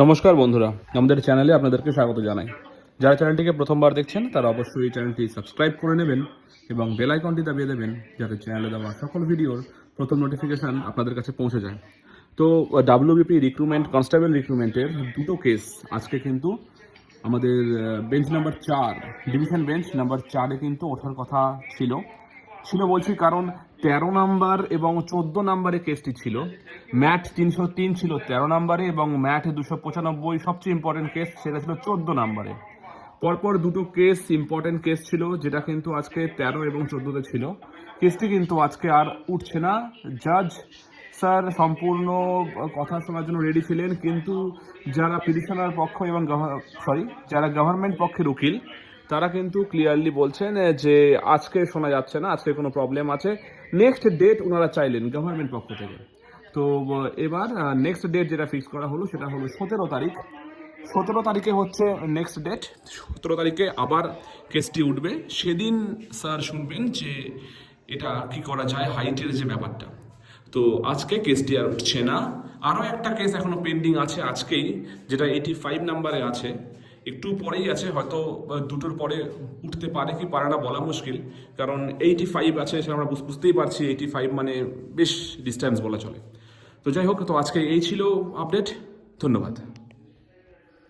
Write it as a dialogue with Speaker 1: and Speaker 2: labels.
Speaker 1: নমস্কার বন্ধুরা, আমাদের চ্যানেলে আপনাদেরকে স্বাগত জানাই। যারা চ্যানেলটিকে প্রথমবার দেখছেন তারা অবশ্যই চ্যানেলটি সাবস্ক্রাইব করে নেবেন এবং বেল আইকনটি দাবিয়ে দেবেন, যাতে চ্যানেলে দেওয়া সকল ভিডিওর প্রথম নোটিফিকেশান আপনাদের কাছে পৌঁছে যায়। তো ডাব্লিউবিপি রিক্রুটমেন্ট, কনস্টেবল রিক্রুটমেন্টের দুটো কেস আজকে কিন্তু আমাদের bench number 4, division bench number 4-এ কিন্তু ওঠার কথা ছিল বলছি, কারণ 13 নাম্বার এবং 14 নাম্বারে কেসটি ছিল। ম্যাট 303 ছিল 13 নাম্বারে এবং ম্যাট 295 সবচেয়ে ইম্পর্টেন্ট কেস, সেটা ছিল 14 নাম্বারে। পরপর দুটো কেস ইম্পর্টেন্ট কেস ছিল, যেটা কিন্তু আজকে 13 এবং 14-তে ছিল। কেসটি কিন্তু আজকে আর উঠছে না। জাজ স্যার সম্পূর্ণ কথা শোনার জন্য রেডি ছিলেন, কিন্তু যারা পিটিশনার পক্ষ এবং যারা গভর্নমেন্ট পক্ষের উকিল, তারা কিন্তু ক্লিয়ারলি বলছেন যে আজকে শোনা যাচ্ছে না, আজকে কোনো প্রবলেম আছে। নেক্সট ডেট ওনারা চাইলেন গভর্নমেন্ট পক্ষ থেকে। তো এবার নেক্সট ডেট যেটা ফিক্স করা হলো সেটা হলো 17 তারিখ। 17 তারিখে হচ্ছে নেক্সট ডেট। 17 তারিখে আবার কেসটি উঠবে। সেদিন স্যার শুনবেন যে এটা কি করা যায়, হাইটের যে ব্যাপারটা। তো আজকে কেসটি আর উঠছে না। আরও একটা কেস এখনো পেন্ডিং আছে আজকেই, যেটা 85 নাম্বারে আছে। একটু পরেই আছে, হয়তো দুটোর পরে উঠতে পারে কি পারে না বলা মুশকিল, কারণ 85 আছে, সেটা আমরা বুঝতেই পারছি। 85 মানে বেশ ডিস্টেন্স বলা চলে। তো যাই হোক, তো আজকে এই ছিল আপডেট। ধন্যবাদ।